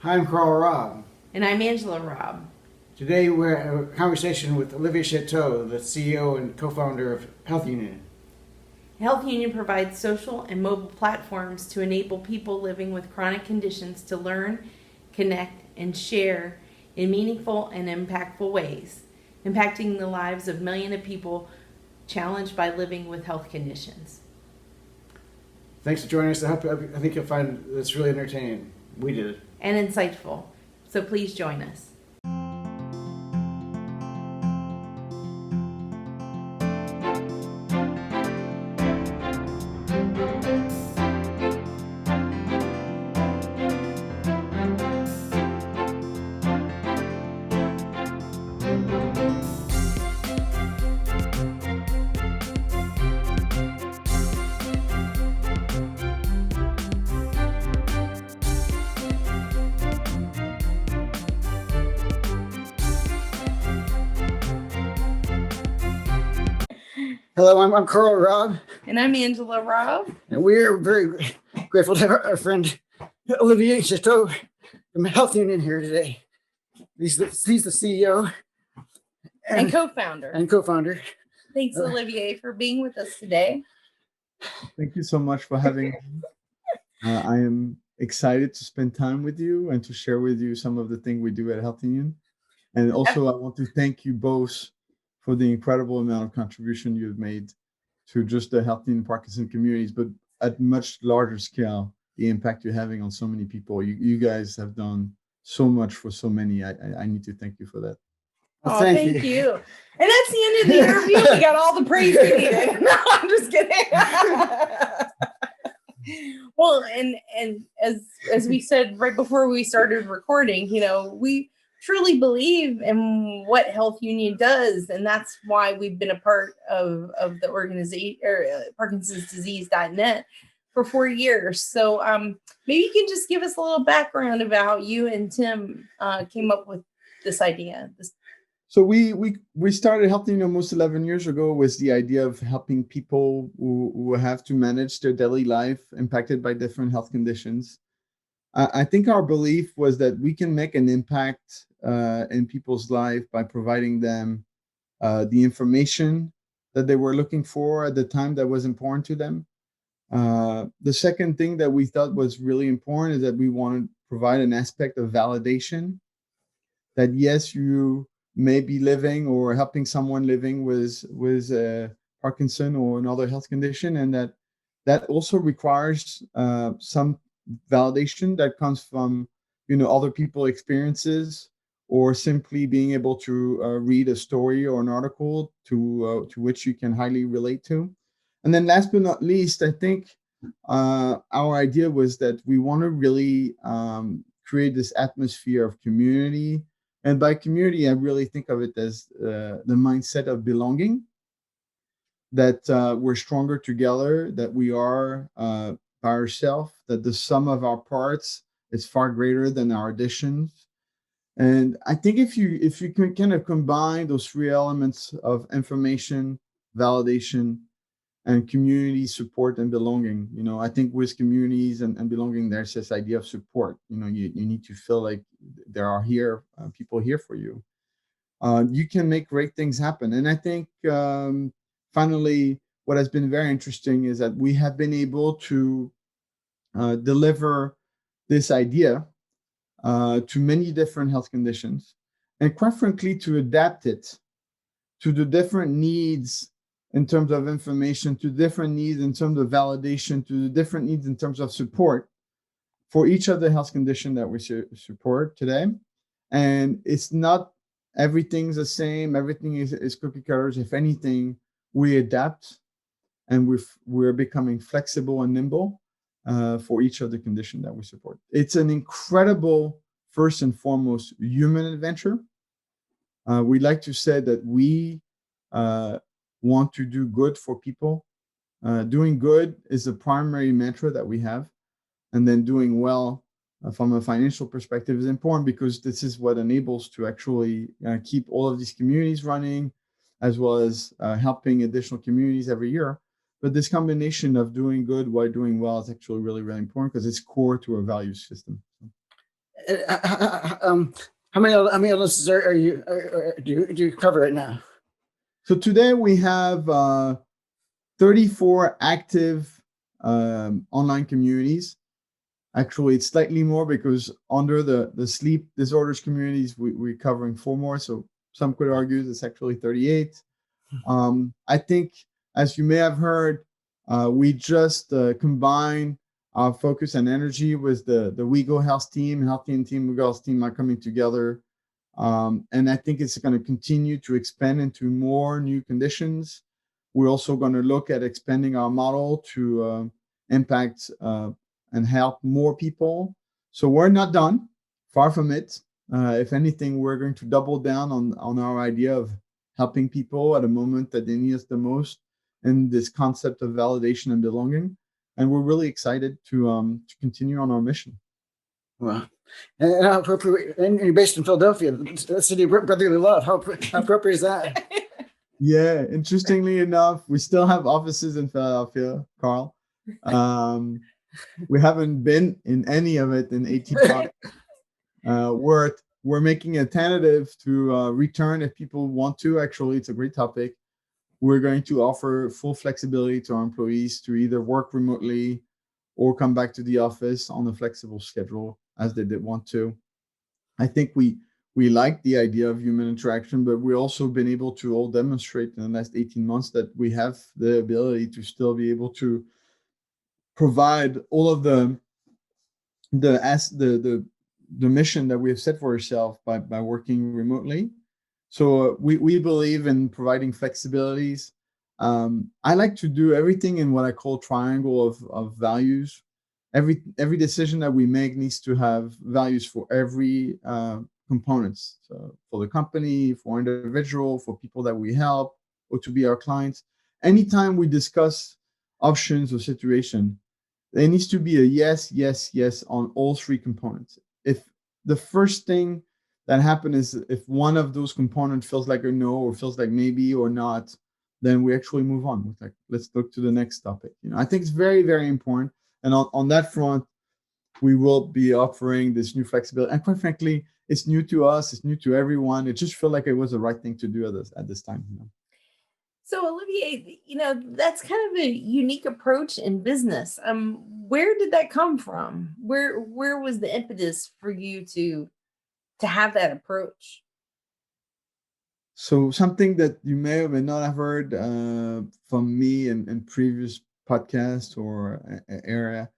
I'm Karl Robb. And I'm Angela Robb. Today we're in a conversation with Olivier Chateau, the CEO and co-founder of Health Union. Health Union provides social and mobile platforms to enable people living with chronic conditions to learn, connect, and share in meaningful and impactful ways, impacting the lives of millions of people challenged by living with health conditions. Thanks for joining us. I think you'll find this really entertaining. We did it. And insightful. So please join us. Hello, I'm Karl Robb. And I'm Angela Robb. And we're very grateful to have our friend Olivier Chateau from Health Union here today. He's the CEO And co-founder. And co-founder. Thanks, Olivier, for being with us today. Thank you so much for having me. I am excited to spend time with you and to share with you some of the things we do at Health Union. And also, I want to thank you both for the incredible amount of contribution you've made to just the Health Union Parkinson communities, but at much larger scale, the impact you're having on so many people. You guys have done so much for so many. I need to thank you for that. Well, thank you. And that's the end of the interview. We got all the praise we needed. No, I'm just kidding. Well, and as we said right before we started recording, we truly believe in what Health Union does, and that's why we've been a part of the organization, Parkinson'sDisease.net, for 4 years. So maybe you can just give us a little background about how you and Tim came up with this idea. So we started Health Union almost 11 years ago with the idea of helping people who have to manage their daily life impacted by different health conditions. I think our belief was that we can make an impact in people's life by providing them the information that they were looking for at the time that was important to them. The second thing that we thought was really important is that we wanted to provide an aspect of validation that, yes, you may be living or helping someone living with Parkinson or another health condition, and that also requires some validation that comes from other people's experiences, or simply being able to read a story or an article to which you can highly relate to. And then last but not least, I think our idea was that we want to really create this atmosphere of community. And by community, I really think of it as the mindset of belonging, that we're stronger together, that we are by ourselves, that the sum of our parts is far greater than our additions. And I think if you can kind of combine those three elements of information, validation, and community support and belonging, I think with communities and belonging, there's this idea of support. You need to feel like there are people here for you. You can make great things happen. And I think finally, what has been very interesting is that we have been able to deliver this idea to many different health conditions, and quite frankly, to adapt it to the different needs in terms of information, to different needs in terms of validation, to the different needs in terms of support for each of the health condition that we support today. And it's not everything's the same, everything is cookie cutters. If anything, we adapt, and we're becoming flexible and nimble for each of the condition that we support. It's an incredible, first and foremost, human adventure. We like to say that we want to do good for people. Doing good is the primary mantra that we have. And then doing well from a financial perspective is important, because this is what enables to actually keep all of these communities running, as well as helping additional communities every year. But this combination of doing good while doing well is actually really, really important, because it's core to our value system. how many illnesses are you do you cover right now? So today we have 34 active online communities. Actually, it's slightly more because under the sleep disorders communities, we're covering 4 more. So some could argue it's actually 38. I think, as you may have heard, we just combined our focus and energy with the WeGo Health team. Health team, WeGo Health team are coming together. And I think it's going to continue to expand into more new conditions. We're also going to look at expanding our model to impact and help more people. So we're not done, far from it. If anything, we're going to double down on our idea of helping people at a moment that they need us the most, and this concept of validation and belonging. And we're really excited to continue on our mission. Well, and how appropriate, and you're based in Philadelphia, the city of brotherly love. How appropriate is that? Yeah, interestingly enough, we still have offices in Philadelphia, Karl. We haven't been in any of it in 18 months. We're making a tentative to return if people want to. Actually, it's a great topic. We're going to offer full flexibility to our employees to either work remotely or come back to the office on a flexible schedule as they did want to. I think we like the idea of human interaction, but we've also been able to all demonstrate in the last 18 months that we have the ability to still be able to provide all of the mission that we have set for ourselves by working remotely. So we believe in providing flexibilities. I like to do everything in what I call triangle of values. Every decision that we make needs to have values for every components. So for the company, for individual, for people that we help, or to be our clients. Anytime we discuss options or situation, there needs to be a yes, yes, yes on all 3 components. If the first thing that happens is if one of those components feels like a no or feels like maybe or not, then we actually move on. Like, let's look to the next topic. I think it's very, very important. And on that front, we will be offering this new flexibility. And quite frankly, it's new to us. It's new to everyone. It just felt like it was the right thing to do at this time. So Olivier, that's kind of a unique approach in business. Where did that come from? Where was the impetus for you to have that approach? So something that you may or may not have heard from me in previous podcasts or area.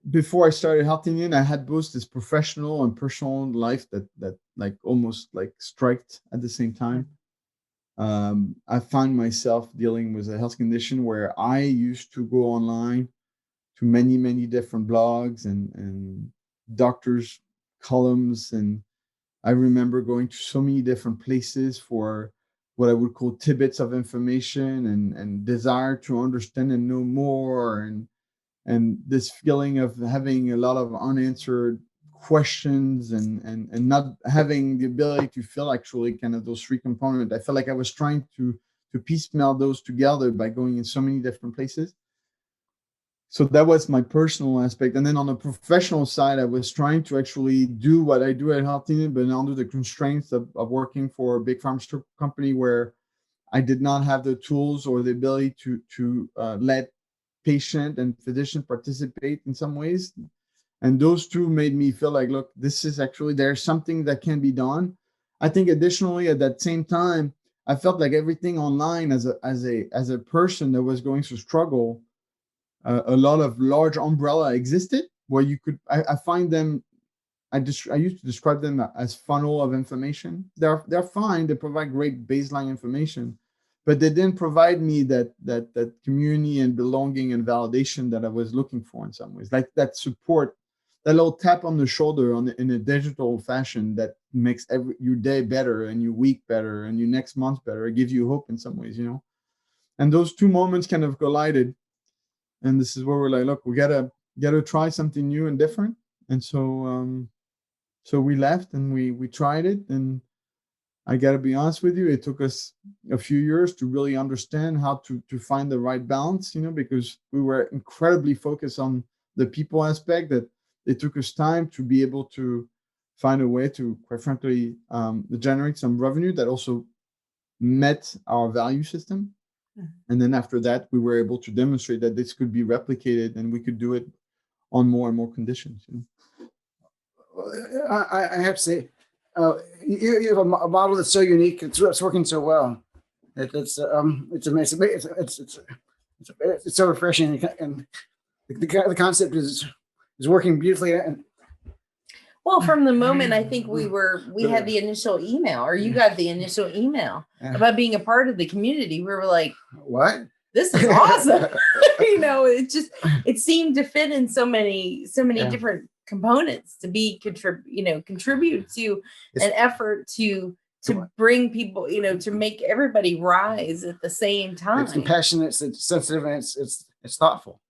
Before I started Health Union, I had both this professional and personal life that like almost like striked at the same time. I find myself dealing with a health condition where I used to go online to many, many different blogs and doctors' columns. And I remember going to so many different places for what I would call tidbits of information and desire to understand and know more. And this feeling of having a lot of unanswered questions and not having the ability to feel actually kind of those 3 components. I felt like I was trying to piecemeal those together by going in so many different places. So that was my personal aspect. And then on the professional side, I was trying to actually do what I do at Health Union, but under the constraints of working for a big pharmaceutical company where I did not have the tools or the ability to let patient and physician participate in some ways. And those 2 made me feel like, look, this is actually, there's something that can be done. I think additionally, at that same time, I felt like everything online as a person that was going through struggle, a lot of large umbrella existed where you could, I find them, I used to describe them as funnel of information. They're fine. They provide great baseline information, but they didn't provide me that community and belonging and validation that I was looking for in some ways, like that support, that little tap on the shoulder in a digital fashion that makes your day better and your week better and your next month better. It gives you hope in some ways, and those 2 moments kind of collided. And this is where we're like, look, we gotta try something new and different. And so we left and we tried it. And I got to be honest with you, it took us a few years to really understand how to find the right balance, because we were incredibly focused on the people aspect that it took us time to be able to find a way to, quite frankly, generate some revenue that also met our value system. And then after that, we were able to demonstrate that this could be replicated and we could do it on more and more conditions. I have to say, you have a model that's so unique. It's working so well. It's amazing. It's so refreshing, and the concept is working beautifully. And Well, from the moment I think we had the initial email, or you got the initial email about being a part of the community, we were like, what? This is awesome. It seemed to fit in so many different components to be contribute to an effort to bring people, to make everybody rise at the same time. It's compassionate, it's sensitive, and it's thoughtful.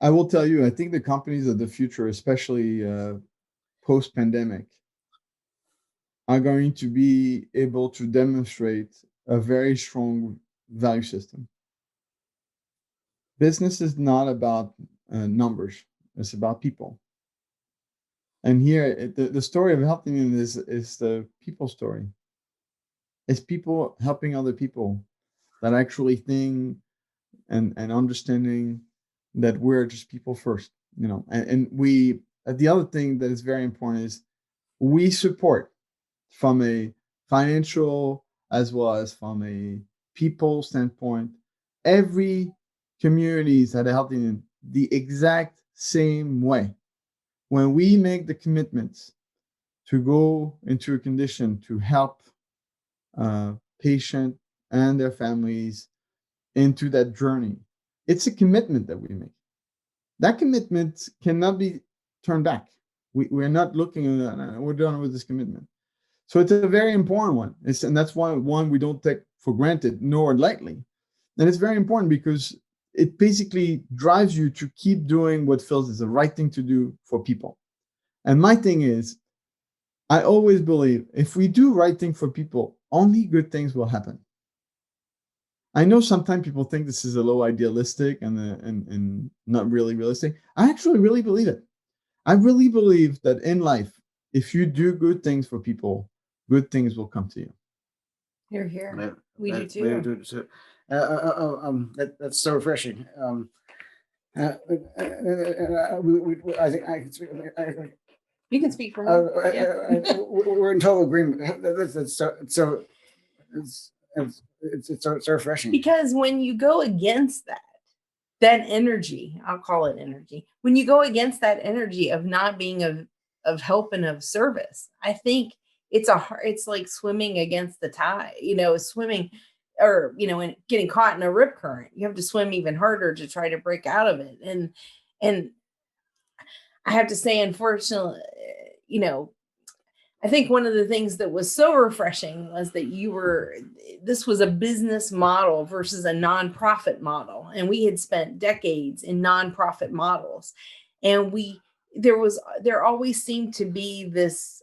I will tell you, I think the companies of the future, especially post-pandemic, are going to be able to demonstrate a very strong value system. Business is not about numbers; it's about people. And here, the story of Health Union is the people story. It's people helping other people that actually think and understanding that we're just people first, And we, the other thing that is very important is we support from a financial as well as from a people standpoint, every communities that are helping the exact same way. When we make the commitments to go into a condition to help patient and their families into that journey, it's a commitment that we make. That commitment cannot be turned back. We're not looking at that. We're done with this commitment. So it's a very important one. And that's one we don't take for granted, nor lightly. And it's very important because it basically drives you to keep doing what feels is the right thing to do for people. And my thing is, I always believe if we do right thing for people, only good things will happen. I know sometimes people think this is a little idealistic and not really realistic. I actually really believe it. I really believe that in life, if you do good things for people, good things will come to you. You're here. We do too. We do too. That's so refreshing. I think I can speak. You can speak for me. We're in total agreement. It's so refreshing. Because when you go against that energy, I'll call it energy. When you go against that energy of not being of help and of service, I think it's like swimming against the tide, swimming or, and getting caught in a rip current. You have to swim even harder to try to break out of it. And I have to say, unfortunately, I think one of the things that was so refreshing was that this was a business model versus a nonprofit model. And we had spent decades in nonprofit models. And there always seemed to be this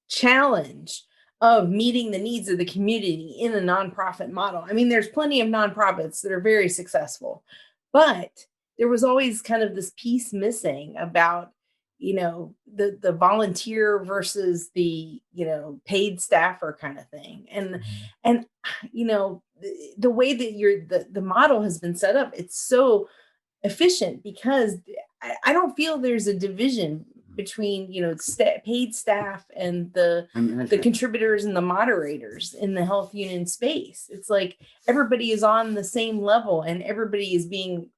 challenge of meeting the needs of the community in a nonprofit model. I mean, there's plenty of nonprofits that are very successful, but there was always kind of this piece missing about the volunteer versus the paid staffer kind of thing. And the way that the model has been set up, it's so efficient because I don't feel there's a division between paid staff and the contributors and the moderators in the Health Union space. It's like everybody is on the same level and everybody is being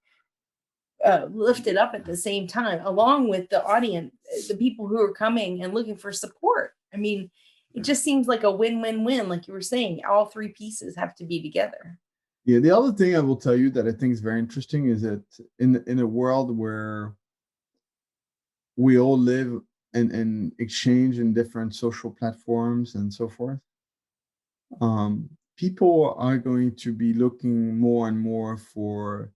lifted up at the same time, along with the audience, the people who are coming and looking for support. I mean, it just seems like a win-win-win. Like you were saying, all three pieces have to be together. Yeah. The other thing I will tell you that I think is very interesting is that in a world where we all live and exchange in different social platforms and so forth, people are going to be looking more and more for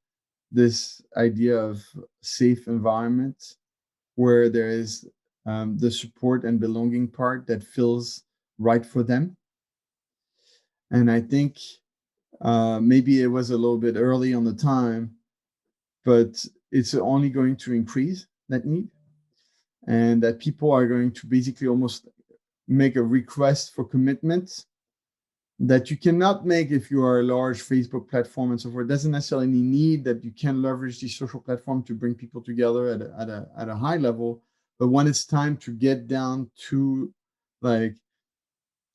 this idea of safe environments where there is the support and belonging part that feels right for them. And I think maybe it was a little bit early on the time, but it's only going to increase that need, and that people are going to basically almost make a request for commitment that you cannot make if you are a large Facebook platform and so forth. It doesn't necessarily need that you can leverage these social platforms to bring people together at a high level. But when it's time to get down to like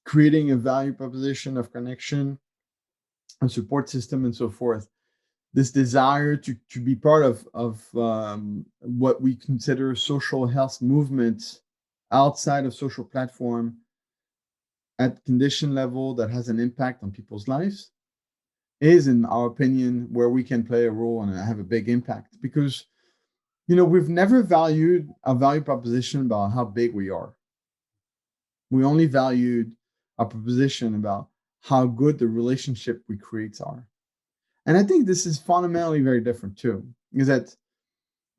creating a value proposition of connection, a support system, and so forth, this desire to be part of what we consider social health movements outside of social platform at condition level that has an impact on people's lives is, in our opinion, where we can play a role and have a big impact. Because, we've never valued a value proposition about how big we are. We only valued a proposition about how good the relationship we create are. And I think this is fundamentally very different too, is that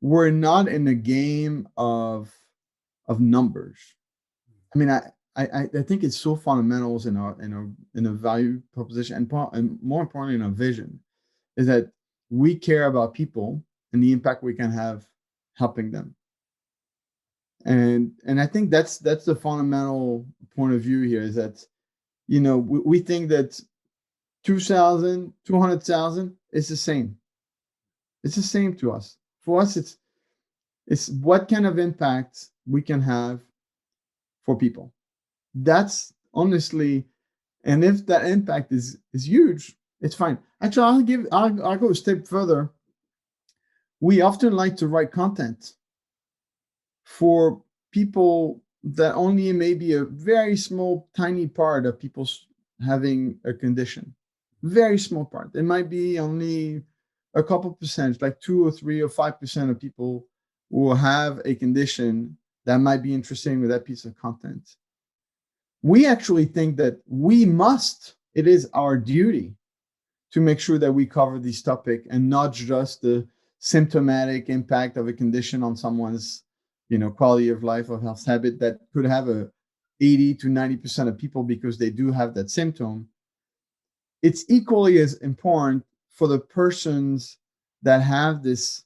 we're not in a game of numbers. I mean, I think it's so fundamentals in a value proposition, and more importantly in our vision, is that we care about people and the impact we can have helping them. And I think that's the fundamental point of view here, is that we think that 2,000, 200,000 is the same. It's the same to us. For us, it's what kind of impact we can have for people. That's honestly, and if that impact is huge, it's fine. Actually, I'll go a step further. We often like to write content for people that only maybe a very small, tiny part of people's having a condition. Very small part. It might be only a couple percent, like 2 or 3 or 5% of people will have a condition that might be interesting with that piece of content. We actually think that it is our duty to make sure that we cover this topic and not just the symptomatic impact of a condition on someone's, quality of life or health habit that could have a 80 to 90% of people because they do have that symptom. It's equally as important for the persons that have this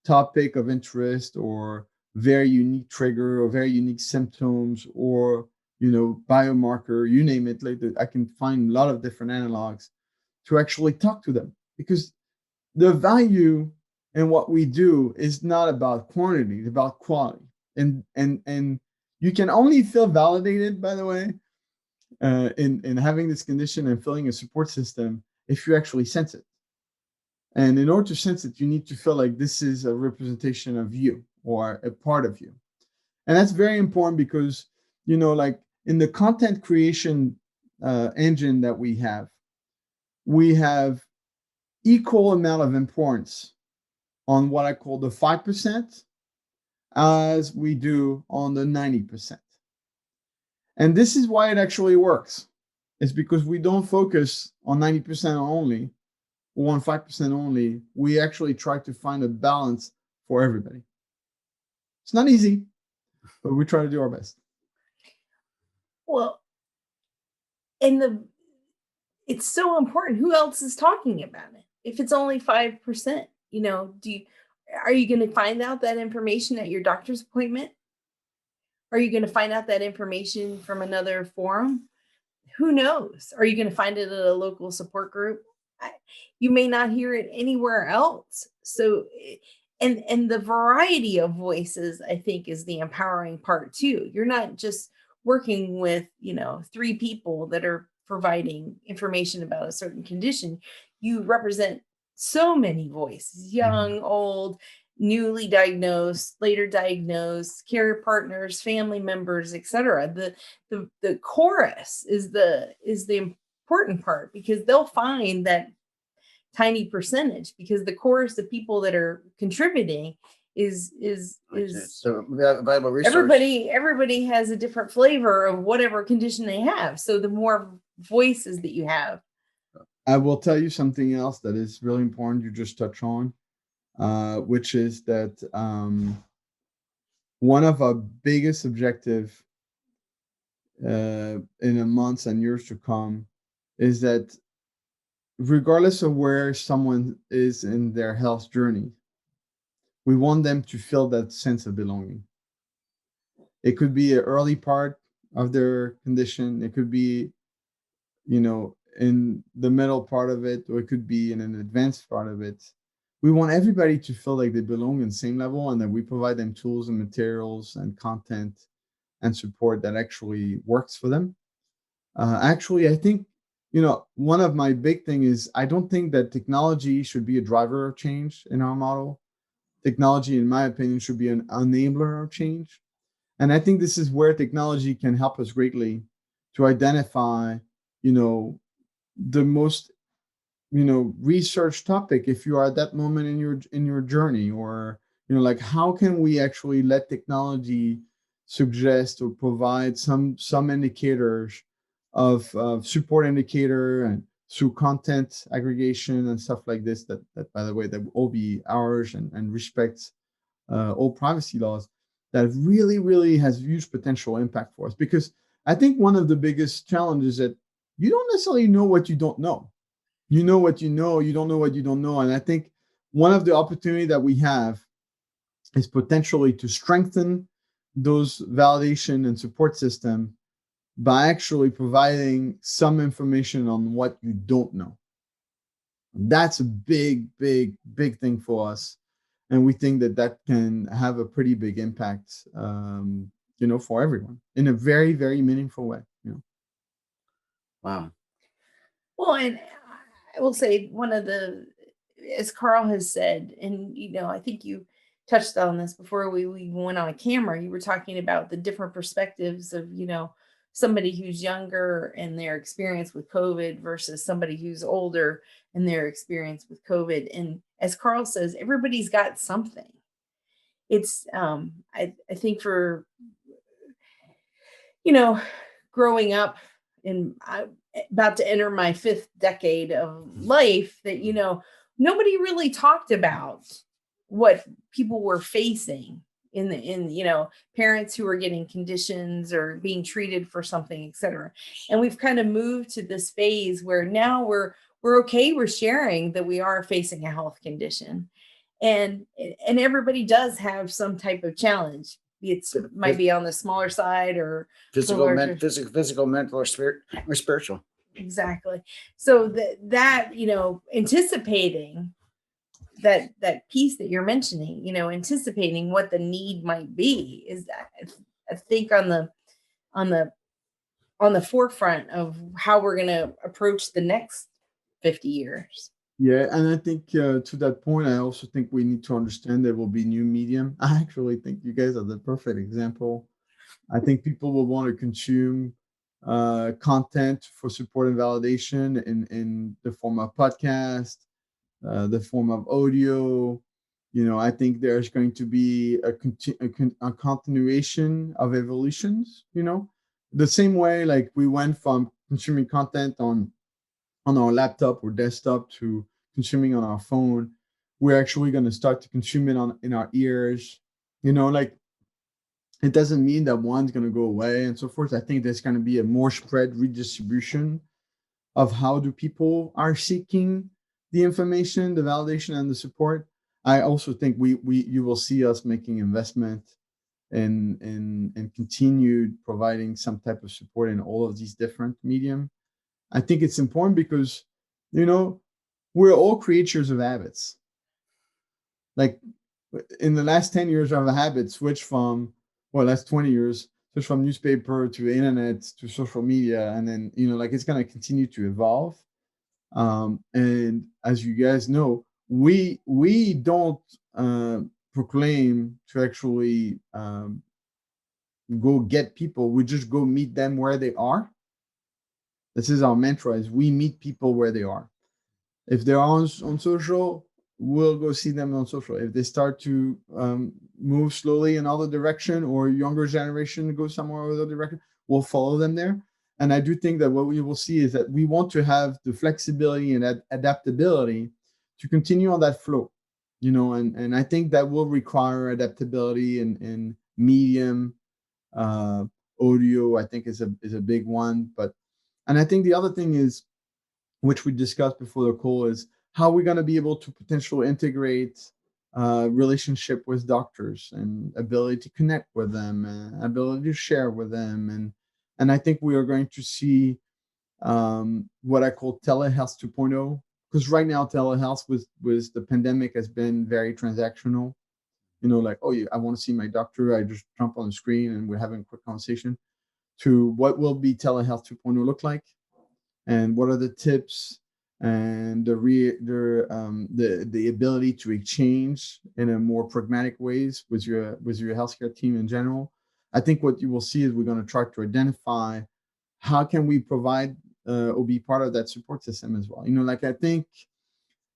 topic of interest or very unique trigger or very unique symptoms or biomarker, you name it. Like I can find a lot of different analogs to actually talk to them, because the value in what we do is not about quantity, it's about quality. And you can only feel validated, by the way, in having this condition and filling a support system if you actually sense it. And in order to sense it, you need to feel like this is a representation of you or a part of you. And that's very important because, like in the content creation engine that we have equal amount of importance on what I call the 5% as we do on the 90%. And this is why it actually works. It's because we don't focus on 90% only or on 5% only. We actually try to find a balance for everybody. It's not easy, but we try to do our best. Well, it's so important. Who else is talking about it? If it's only 5%, are you going to find out that information at your doctor's appointment? Are you going to find out that information from another forum? Who knows? Are you going to find it at a local support group? You may not hear it anywhere else. So, and the variety of voices, I think, is the empowering part too. You're not just working with, 3 people that are providing information about a certain condition. You represent so many voices, young, old, newly diagnosed, later diagnosed, care partners, family members, etc. The chorus is the important part, because they'll find that tiny percentage, because the chorus of people that are contributing is a valuable resource. Everybody has a different flavor of whatever condition they have. So the more voices that you have. I will tell you something else that is really important you just touched on, which is that one of our biggest objectives in the months and years to come is that regardless of where someone is in their health journey, We want them to feel that sense of belonging. It could be an early part of their condition. It could be, in the middle part of it, or it could be in an advanced part of it. We want everybody to feel like they belong in the same level, and that we provide them tools and materials and content and support that actually works for them. Actually, I think, one of my big thing is I don't think that technology should be a driver of change in our model. Technology, in my opinion, should be an enabler of change. And I think this is where technology can help us greatly to identify, the most, research topic if you are at that moment in your journey, or, like how can we actually let technology suggest or provide some indicators of support indicator, and through content aggregation and stuff like this, that by the way, that will all be ours, and respects all privacy laws, that really, really has huge potential impact for us. Because I think one of the biggest challenges that you don't necessarily know what you don't know. You know what you know, you don't know what you don't know. And I think one of the opportunity that we have is potentially to strengthen those validation and support system by actually providing some information on what you don't know. That's a big, big, big thing for us. And we think that that can have a pretty big impact, for everyone in a very, very meaningful way. Wow. Well, and I will say one of as Karl has said, and I think you touched on this before we went on camera. You were talking about the different perspectives of, somebody who's younger and their experience with COVID versus somebody who's older and their experience with COVID. And as Karl says, everybody's got something. It's I think for growing up, and I'm about to enter my 5th decade of life, that nobody really talked about what people were facing in parents who were getting conditions or being treated for something, etc. And we've kind of moved to this phase where now we're okay, we're sharing that we are facing a health condition, and everybody does have some type of challenge. It might be on the smaller side or physical, mental, or spiritual. Exactly. So that anticipating that piece that you're mentioning, anticipating what the need might be, is that I think on the forefront of how we're going to approach the next 50 years. Yeah, and I think to that point, I also think we need to understand there will be new medium. I actually think you guys are the perfect example. I think people will want to consume content for support and validation in the form of podcast, the form of audio. I think there's going to be a continuation of evolutions. The same way like we went from consuming content on our laptop or desktop to consuming on our phone, we're actually going to start to consume it in our ears. Like, it doesn't mean that one's going to go away and so forth. I think there's going to be a more spread redistribution of how do people are seeking the information, the validation, and the support. I also think you will see us making investment and continued providing some type of support in all of these different medium. I think it's important because, we're all creatures of habits. Like in the last 10 years, our habits switched from, last 20 years, switched from newspaper to internet to social media. And then, it's going to continue to evolve. And as you guys know, we don't proclaim to actually go get people. We just go meet them where they are. This is our mantra: is we meet people where they are. If they're on social, we'll go see them on social. If they start to move slowly in other direction, or younger generation go somewhere other direction, we'll follow them there. And I do think that what we will see is that we want to have the flexibility and adaptability to continue on that flow, and I think that will require adaptability in medium. Audio, I think, is a big one. And I think the other thing is, which we discussed before the call, is how we're going to be able to potentially integrate relationship with doctors and ability to connect with them, and ability to share with them, and I think we are going to see what I call telehealth 2.0, because right now telehealth with the pandemic has been very transactional. Like, oh, I want to see my doctor. I just jump on the screen and we're having a quick conversation. To what will be telehealth 2.0 look like, and what are the tips and the ability to exchange in a more pragmatic ways with your healthcare team in general. I think what you will see is we're going to try to identify how can we provide or be part of that support system as well. Like, I think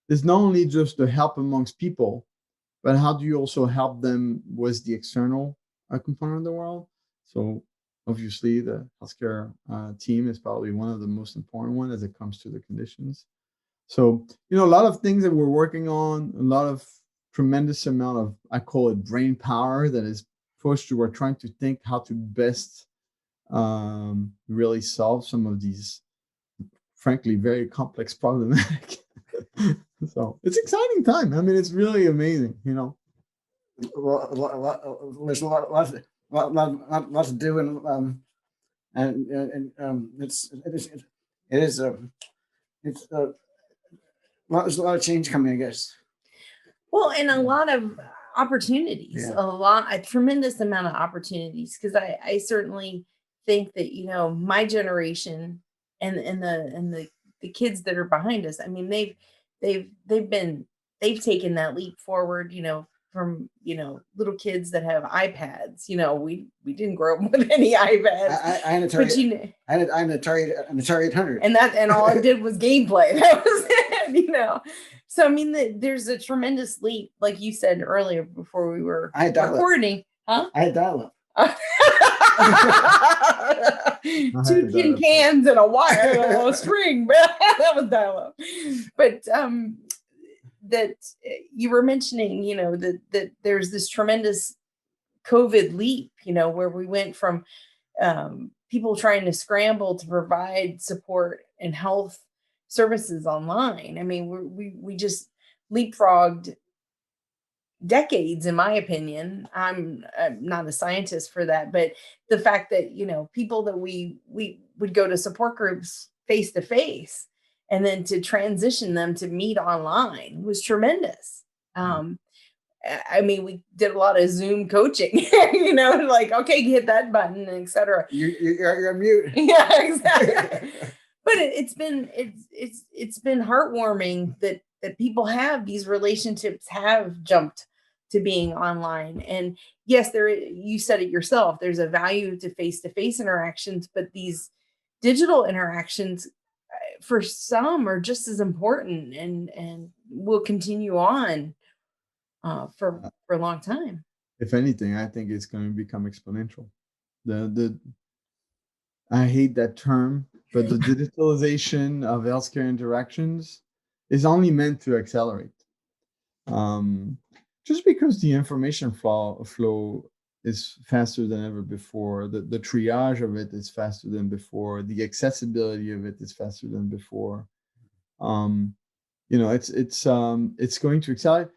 it's not only just the help amongst people, but how do you also help them with the external component of the world? So obviously the healthcare team is probably one of the most important ones as it comes to the conditions. So, a lot of things that we're working on, a lot of tremendous amount of, I call it brain power, that is pushed toward trying to think how to best really solve some of these, frankly, very complex problematic. So it's exciting time. I mean, it's really amazing, There's lots to do, and there's a lot of change coming, I guess. Well, and a lot of opportunities, a tremendous amount of opportunities, because I certainly think that, my generation and the kids that are behind us, I mean, they've taken that leap forward, from, little kids that have iPads. We didn't grow up with any iPads. I had an Atari, I had an Atari 800. And all it did was gameplay. That was it, So, I mean, there's a tremendous leap, like you said earlier before we were recording. Huh? I had dial-up. 2 tin cans and a wire, a string. That was dial-up. But that you were mentioning, that there's this tremendous COVID leap, where we went from people trying to scramble to provide support and health services online. I mean, we just leapfrogged decades, in my opinion. I'm not a scientist for that, but the fact that, people that we would go to support groups face to face, and then to transition them to meet online was tremendous. I mean, we did a lot of Zoom coaching, like, okay, hit that button, etc. You're on mute. Yeah, exactly. But it's been heartwarming that people have these relationships have jumped to being online. And yes, you said it yourself, there's a value to face-to-face interactions, but these digital interactions for some are just as important and will continue on for a long time. If anything, I think it's going to become exponential. I hate that term, but the digitalization of healthcare interactions is only meant to accelerate. Just because the information flow is faster than ever before, the triage of it is faster than before, the accessibility of it is faster than before. It's going to accelerate.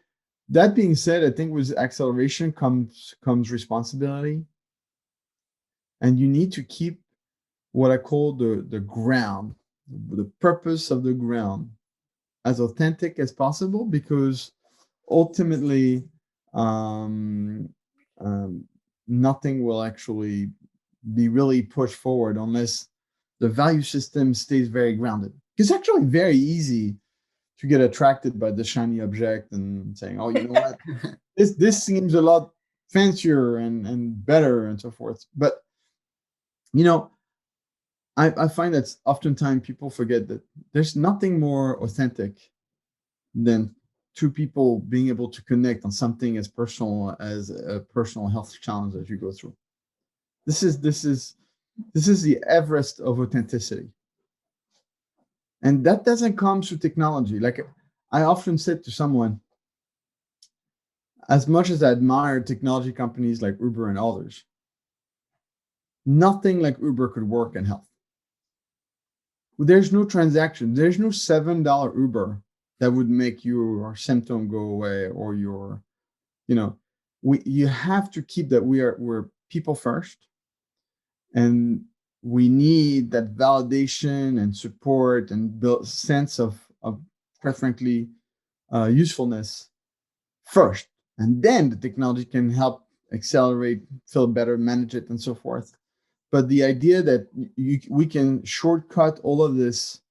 That being said, I think with acceleration comes responsibility, and you need to keep what I call the ground, the purpose of the ground, as authentic as possible, because ultimately nothing will actually be really pushed forward unless the value system stays very grounded. It's actually very easy to get attracted by the shiny object and saying, oh, you know what, this seems a lot fancier and better and so forth. But I find that oftentimes people forget that there's nothing more authentic than two people being able to connect on something as personal as a personal health challenge that you go through. This is the Everest of authenticity. And that doesn't come through technology. Like I often said to someone, as much as I admire technology companies like Uber and others, nothing like Uber could work in health. There's no transaction. There's no $7 Uber that would make your symptom go away or your you have to keep that we're people first, and we need that validation and support and build sense of quite frankly usefulness first, and then the technology can help accelerate, feel better, manage it, and so forth. But the idea that we can shortcut all of this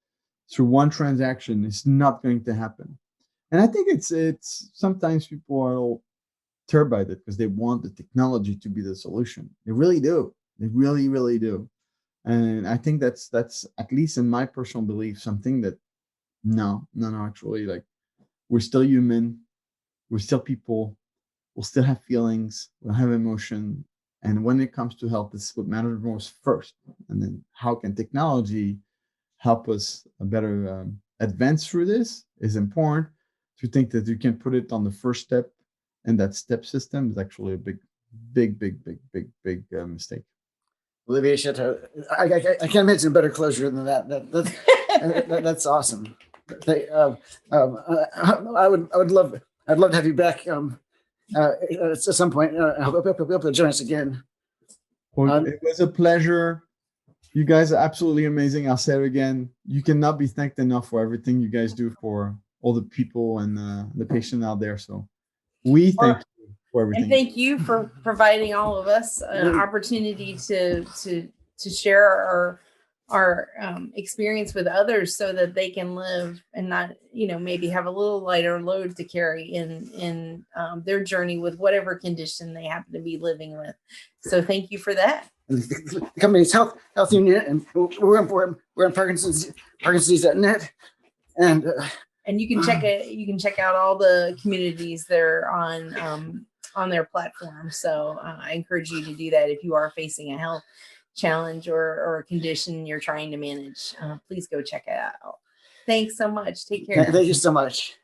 through one transaction is not going to happen. And I think it's sometimes people are all turned by that because they want the technology to be the solution. They really do. They really, really do. And I think that's at least in my personal belief something that no, actually, like, we're still human, we're still people, we'll still have feelings, we'll have emotion, and when it comes to health, this is what matters most first. And then how can technology help us better advance through this is important. To think that you can put it on the first step and that step system is actually a big mistake. Olivier Chateau, I can't mention a better closure than that. That's awesome. I'd love to have you back at some point. I hope you'll join us again. Well, it was a pleasure. You guys are absolutely amazing. I'll say it again. You cannot be thanked enough for everything you guys do for all the people and the patient out there. So we thank you for everything. And thank you for providing all of us an opportunity to share our experience with others so that they can live and not, maybe have a little lighter load to carry in their journey with whatever condition they happen to be living with. So thank you for that. The company's Health Union, and we're on Parkinson's.net, and you can check out all the communities they're on their platform. So I encourage you to do that if you are facing a health challenge or a condition you're trying to manage. Please go check it out. Thanks so much. Take care. Thank you so much.